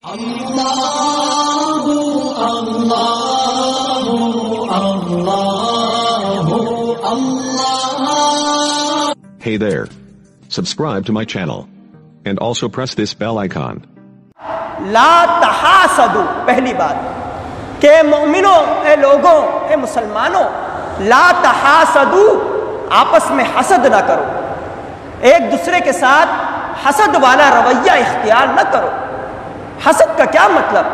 Allah Allah Allah Allah. Hey there. Subscribe to my channel. And also press this bell icon. لا تحاسدوا، پہلی بات کہ مومنوں، اے لوگوں، اے مسلمانوں، لا تحاسدوا، آپس میں حسد نہ کرو، ایک دوسرے کے ساتھ حسد والا رویہ اختیار نہ کرو. حسد کا کیا مطلب؟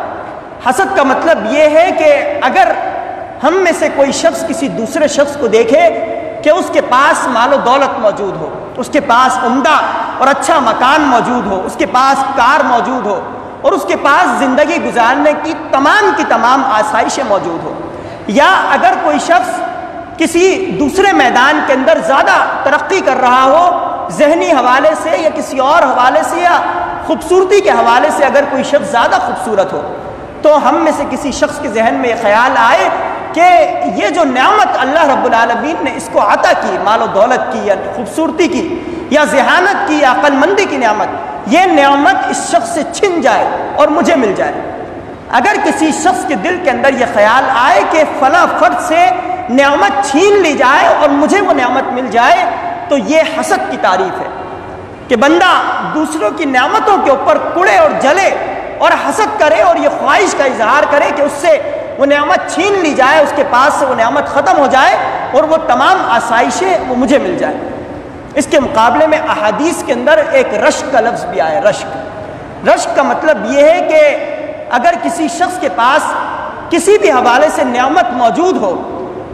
حسد کا مطلب یہ ہے کہ اگر ہم میں سے کوئی شخص کسی دوسرے شخص کو دیکھے کہ اس کے پاس مال و دولت موجود ہو، اس کے پاس عمدہ اور اچھا مکان موجود ہو، اس کے پاس کار موجود ہو، اور اس کے پاس زندگی گزارنے کی تمام آسائشیں موجود ہو، یا اگر کوئی شخص کسی دوسرے میدان کے اندر زیادہ ترقی کر رہا ہو، ذہنی حوالے سے یا کسی اور حوالے سے یا خوبصورتی کے حوالے سے اگر کوئی شخص زیادہ خوبصورت ہو، تو ہم میں سے کسی شخص کے ذہن میں یہ خیال آئے کہ یہ جو نعمت اللہ رب العالمین نے اس کو عطا کی، مال و دولت کی یا خوبصورتی کی یا ذہانت کی یا عقل مندی کی نعمت، یہ نعمت اس شخص سے چھن جائے اور مجھے مل جائے. اگر کسی شخص کے دل کے اندر یہ خیال آئے کہ فلاں فرد سے نعمت چھین لی جائے اور مجھے وہ نعمت مل جائے، تو یہ حسد کی تعریف ہے کہ بندہ دوسروں کی نعمتوں کے اوپر کڑے اور جلے اور حسد کرے اور یہ خواہش کا اظہار کرے کہ اس سے وہ نعمت چھین لی جائے، اس کے پاس سے وہ نعمت ختم ہو جائے اور وہ تمام آسائشیں وہ مجھے مل جائے. اس کے مقابلے میں احادیث کے اندر ایک رشک کا لفظ بھی آیا. رشک کا مطلب یہ ہے کہ اگر کسی شخص کے پاس کسی بھی حوالے سے نعمت موجود ہو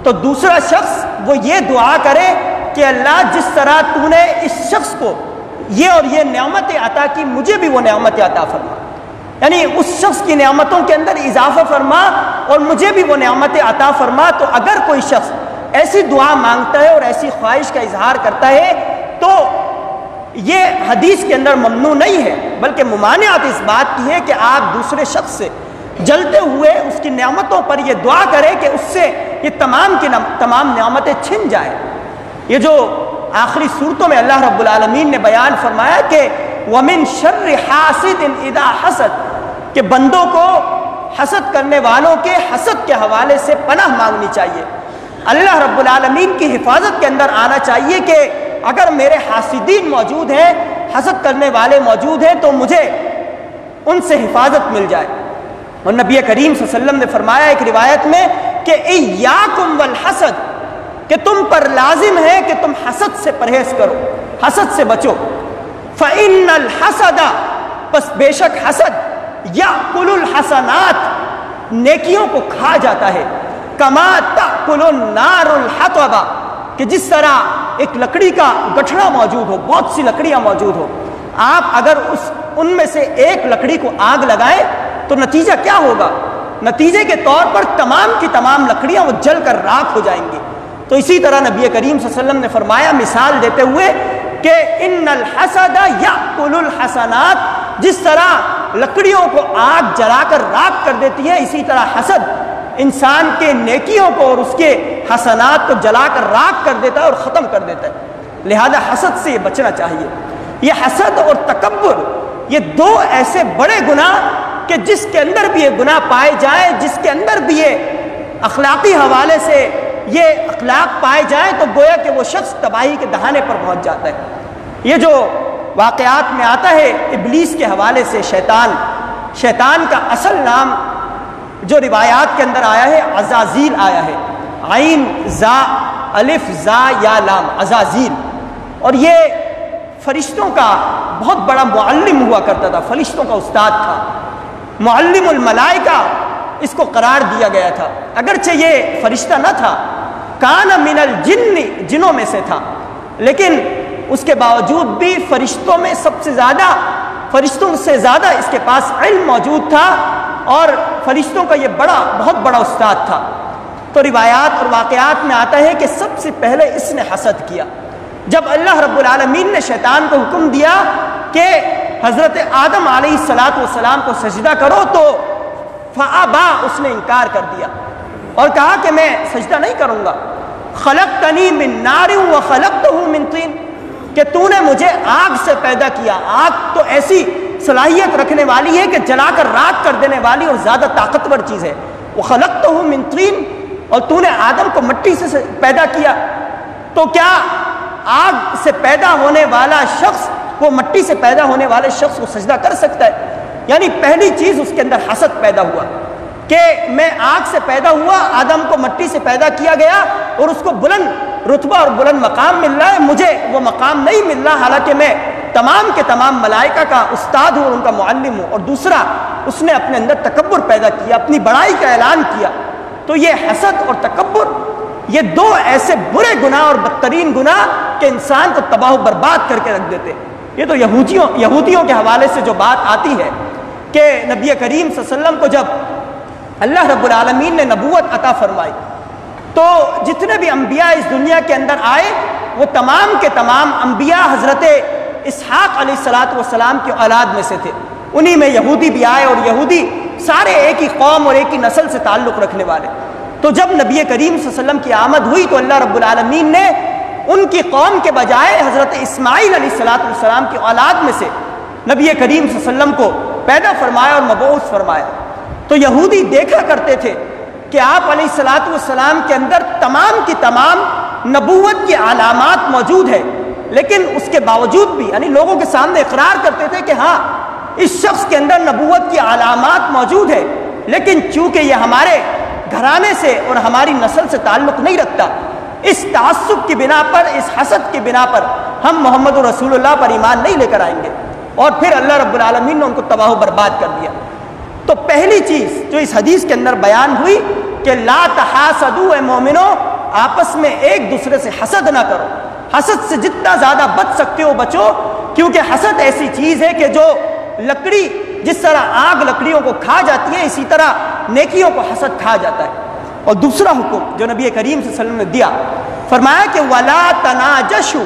تو دوسرا شخص وہ یہ دعا کرے کہ اللہ جس طرح تو نے اس شخص کو یہ اور یہ نعمت عطا کی، مجھے بھی وہ نعمت عطا فرما، یعنی اس شخص کی نعمتوں کے اندر اضافہ فرما اور مجھے بھی وہ نعمت عطا فرما. تو اگر کوئی شخص ایسی دعا مانگتا ہے اور ایسی خواہش کا اظہار کرتا ہے تو یہ حدیث کے اندر ممنوع نہیں ہے، بلکہ ممانعت اس بات کی ہے کہ آپ دوسرے شخص سے جلتے ہوئے اس کی نعمتوں پر یہ دعا کریں کہ اس سے یہ تمام کی تمام نعمتیں چھن جائیں. یہ جو آخری صورتوں میں اللہ رب العالمین نے بیان فرمایا کہ وَمِن شَرِّ حَاسِدٍ إِذَا حَسَدَ، کہ بندوں کو حسد کرنے والوں کے حسد کے حوالے سے پناہ مانگنی چاہیے، اللہ رب العالمین کی حفاظت کے اندر آنا چاہیے کہ اگر میرے حاسدین موجود ہیں، حسد کرنے والے موجود ہیں، تو مجھے ان سے حفاظت مل جائے. اور نبی کریم صلی اللہ علیہ وسلم نے فرمایا ایک روایت میں کہ اِيَّاكُمْ وَالْحَسَدَ، کہ تم پر لازم ہے کہ تم حسد سے پرہیز کرو، حسد سے بچو. فَإِنَّ الْحَسَدَ، پس بے شک حسد يَأْكُلُ الْحَسَنَاتِ، نیکیوں کو کھا جاتا ہے. كَمَا تَأْكُلُ النَّارُ الْحَطَبَ، کہ جس طرح ایک لکڑی کا گٹھڑا موجود ہو، بہت سی لکڑیاں موجود ہو، آپ اگر ان میں سے ایک لکڑی کو آگ لگائیں تو نتیجہ کیا ہوگا؟ نتیجے کے طور پر تمام کی تمام لکڑیاں وہ جل کر راکھ ہو جائیں گی. تو اسی طرح نبی کریم صلی اللہ علیہ وسلم نے فرمایا مثال دیتے ہوئے کہ ان الحسد یاکل الحسنات، جس طرح لکڑیوں کو آگ جلا کر راکھ کر دیتی ہے، اسی طرح حسد انسان کے نیکیوں کو اور اس کے حسنات کو جلا کر راکھ کر دیتا ہے اور ختم کر دیتا ہے. لہذا حسد سے یہ بچنا چاہیے. یہ حسد اور تکبر یہ دو ایسے بڑے گناہ کہ جس کے اندر بھی یہ گناہ پائے جائیں، جس کے اندر بھی یہ اخلاقی حوالے سے یہ اخلاق پائے جائیں، تو گویا کہ وہ شخص تباہی کے دہانے پر پہنچ جاتا ہے. یہ جو واقعات میں آتا ہے ابلیس کے حوالے سے، شیطان کا اصل نام جو روایات کے اندر آیا ہے عزازیل آیا ہے، عین زا الف زا یا لام، عزازیل. اور یہ فرشتوں کا بہت بڑا معلم ہوا کرتا تھا، فرشتوں کا استاد تھا، معلم الملائکہ اس کو قرار دیا گیا تھا. اگرچہ یہ فرشتہ نہ تھا، کان من الجن، جنوں میں سے تھا، لیکن اس کے باوجود بھی فرشتوں سے زیادہ اس کے پاس علم موجود تھا اور فرشتوں کا یہ بہت بڑا استاد تھا. تو روایات اور واقعات میں آتا ہے کہ سب سے پہلے اس نے حسد کیا. جب اللہ رب العالمین نے شیطان کو حکم دیا کہ حضرت آدم علیہ السلام کو سجدہ کرو، تو فابا، اس نے انکار کر دیا اور کہا کہ میں سجدہ نہیں کروں گا. خلقتنی من نار وخلقتہ من طین، کہ تو نے مجھے آگ سے پیدا کیا. آگ تو ایسی صلاحیت رکھنے والی ہے کہ جلا کر راکھ کر دینے والی اور زیادہ طاقتور چیز ہے. وَخَلَقْتَهُ مِنْ طِينٍ، اور تو نے آدم کو مٹی سے پیدا کیا. تو کیا آگ سے پیدا ہونے والا شخص وہ مٹی سے پیدا ہونے والے شخص کو سجدہ کر سکتا ہے؟ یعنی پہلی چیز اس کے اندر حسد پیدا ہوا کہ میں آگ سے پیدا ہوا، آدم کو مٹی سے پیدا کیا گیا اور اس کو بلند رتبہ اور بلند مقام مل رہا ہے، مجھے وہ مقام نہیں مل رہا، حالانکہ میں تمام کے تمام ملائکہ کا استاد ہوں اور ان کا معلم ہوں. اور دوسرا، اس نے اپنے اندر تکبر پیدا کیا، اپنی بڑائی کا اعلان کیا. تو یہ حسد اور تکبر، یہ دو ایسے برے گناہ اور بدترین گناہ کہ انسان کو تباہ و برباد کر کے رکھ دیتے. یہ تو یہودیوں کے حوالے سے جو بات آتی ہے کہ نبی کریم صلی اللہ علیہ وسلم کو جب اللہ رب العالمین نے نبوت عطا فرمائی تو جتنے بھی انبیاء اس دنیا کے اندر آئے وہ تمام کے تمام انبیاء حضرت اسحاق علیہ السلام کی اولاد میں سے تھے. انہی میں یہودی بھی آئے، اور یہودی سارے ایک ہی قوم اور ایک ہی نسل سے تعلق رکھنے والے. تو جب نبی کریم صلی اللہ علیہ وسلم کی آمد ہوئی تو اللہ رب العالمین نے ان کی قوم کے بجائے حضرت اسماعیل علیہ السلام کی اولاد میں سے نبی کریم صلی اللہ علیہ وسلم کو پیدا فرمایا اور مبعوث فرمایا. تو یہودی دیکھا کرتے تھے کہ آپ علیہ السلام کے اندر تمام کی تمام نبوت کی علامات موجود ہے، لیکن اس کے باوجود بھی یعنی لوگوں کے سامنے اقرار کرتے تھے کہ ہاں اس شخص کے اندر نبوت کی علامات موجود ہے، لیکن چونکہ یہ ہمارے گھرانے سے اور ہماری نسل سے تعلق نہیں رکھتا، اس تعصب کی بنا پر، اس حسد کی بنا پر ہم محمد رسول اللہ پر ایمان نہیں لے کر آئیں گے. اور پھر اللہ رب العالمین نے ان کو تباہ و برباد کر دیا. تو پہلی چیز جو اس حدیث کے اندر بیان ہوئی کہ لا تحاسدوا، اے مومنو آپس میں ایک دوسرے سے حسد نہ کرو. حسد سے جتنا زیادہ بچ سکتے ہو بچو، کیونکہ حسد ایسی چیز ہے کہ جو لکڑی، جس طرح آگ لکڑیوں کو کھا جاتی ہے، اسی طرح نیکیوں کو حسد کھا جاتا ہے. اور دوسرا حکم جو نبی کریم صلی اللہ علیہ وسلم نے دیا، فرمایا کہ وَلَا تَنَاجَشُوا،